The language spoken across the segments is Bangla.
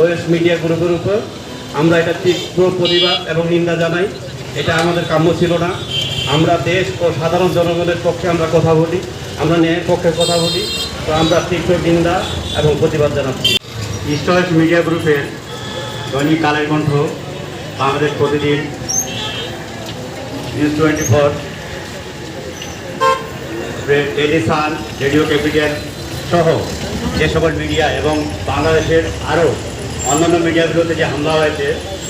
ওএস মিডিয়া গ্রুপের উপর আমরা এটা তীব্র প্রতিবাদ এবং নিন্দা জানাই। এটা আমাদের কাম্য ছিল না। আমরা দেশ ও সাধারণ জনগণের পক্ষে আমরা কথা বলি, আমরা ন্যায়ের পক্ষে কথা বলি। তো আমরা তীব্র নিন্দা এবং প্রতিবাদ জানাচ্ছি। ইস্ট ওয়েস্ট মিডিয়া গ্রুপের দৈনিক কালের কণ্ঠ, বাংলাদেশ প্রতিদিন, news 24, Daily Sun, radio capital সহ যে সকল মিডিয়া এবং বাংলাদেশের আরও অন্যান্য মিডিয়াগুলোতে যে হামলা হয়েছে,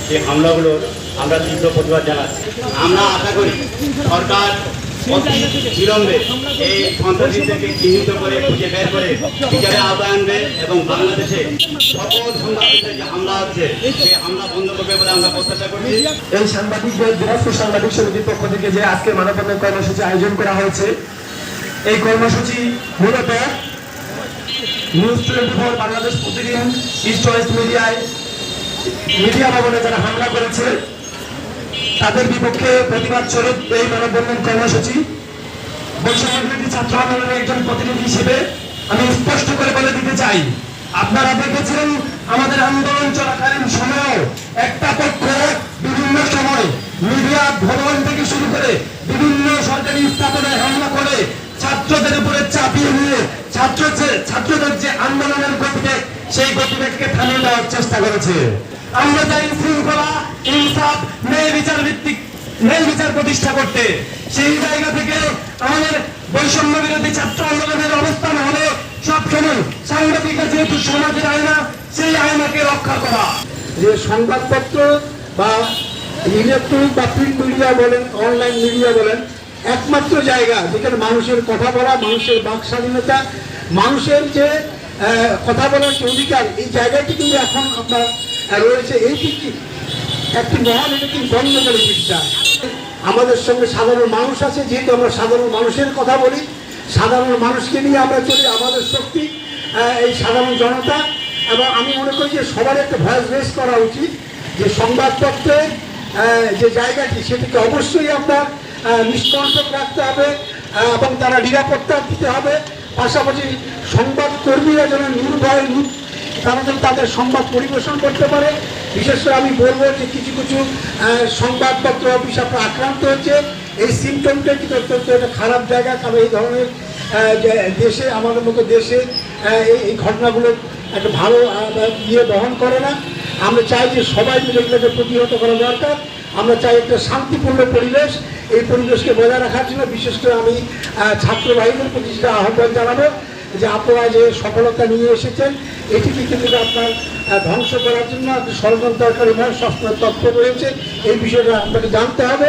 সেই হামলাগুলোর আমরা তীব্র প্রতিবাদ জানাচ্ছি। আমরা আশা করি সরকার অতি বিলম্বে এই সন্ত্রাসীদেরকে চিহ্নিত করে খুঁজে বের করে বিচারে আওতায় আনবে এবং বাংলাদেশে সকল সংবাদপত্রে যে হামলা হচ্ছে সেই হামলা বন্ধ করবে বলে আমরা প্রত্যাশা করছি। এই সাংবাদিকদের দিনাজপুর সাংবাদিক সমিতির পক্ষ থেকে যে আজকে মানববন্ধন কর্মসূচি আয়োজন করা হয়েছে, এই কর্মসূচি মূলত নিউজ 24, বাংলাদেশ প্রতিদিন, ইস্ট ওয়েস্ট মিডিয়া ভবনে যারা হামলা করেছে তাদের বিপক্ষে প্রতিবাদ স্বরূপ এই মানববন্ধন কর্মসূচি। বৈষম্যবিরোধী ছাত্র আন্দোলনের একজন প্রতিনিধি হিসেবে আমি স্পষ্ট করে বলে দিতে চাই, আপনারা দেখেছেন আমাদের আন্দোলন চলাকালীন সময়েও একটা পক্ষ বিভিন্ন সময় মিডিয়া ভবন থেকে শুরু করে বিভিন্ন সরকারি স্থাপনায় হামলা করে ছাত্রদের উপরে চাপিয়ে নিয়ে ছাত্রদের যে আন্দোলনের গতিবেগ, সেই গতিবেগকে থামিয়ে দেওয়ার চেষ্টা করেছে। আমরা চাই শৃঙ্খলা, ইনসাফ, ন্যায় বিচার প্রতিষ্ঠা করতে। সেই জায়গা থেকে আমাদের বৈষম্য বিরোধী ছাত্র আন্দোলনের অবস্থান হলো সবসময় সাংবাদিকরা যেহেতু সমাজের আয়না, সেই আয়নাকে রক্ষা করা। যে সংবাদপত্র বা ইলেকট্রনিক বা প্রিন্ট মিডিয়া বলেন, অনলাইন মিডিয়া বলেন, একমাত্র জায়গা যেখানে মানুষের কথা বলা, মানুষের বাক স্বাধীনতা, মানুষের যে কথা বলার যে অধিকার, এই জায়গাটি কিন্তু এখন আপনার রয়েছে। এইটি একটি মহান, এটা কিন্তু বন্ধ করে দিতে চায়। আমাদের সঙ্গে সাধারণ মানুষ আছে, যেহেতু আমরা সাধারণ মানুষের কথা বলি, সাধারণ মানুষকে নিয়ে আমরা চলি, আমাদের শক্তি এই সাধারণ জনতা। এবং আমি মনে করি যে সবার একটা ভয়েস রেজ করা উচিত, যে সংবাদপত্রের যে জায়গাটি সেটিকে অবশ্যই আমরা নিষ্কণ্টক রাখতে হবে এবং তারা নিরাপত্তা দিতে হবে। পাশাপাশি সংবাদকর্মীরা যেন নির্ভয়, তারা যেন তাদের সংবাদ পরিবেশন করতে পারে। বিশেষ করে আমি বলবো যে কিছু কিছু সংবাদপত্র বিষাক্ত আক্রান্ত হচ্ছে, এই সিমটমটা কিন্তু অত্যন্ত একটা খারাপ জায়গা। কারণ এই ধরনের দেশে, আমাদের মতো দেশে এই ঘটনাগুলো একটা ভালো বহন করে না। আমরা চাই যে সবাই মিলে এগুলোকে প্রতিহত করা দরকার। আমরা চাই একটা শান্তিপূর্ণ পরিবেশ। এই পরিবেশকে বজায় রাখার জন্য বিশেষ করে আমি ছাত্র ভাইদের প্রতি সেটা আহ্বান জানাবো যে আপনারা যে সফলতা নিয়ে এসেছেন, এটিকে কিন্তু আপনার ধ্বংস করার জন্য ষড়যন্ত্রকারী সবসময় তৎপর রয়েছে। এই বিষয়টা আপনাকে জানতে হবে।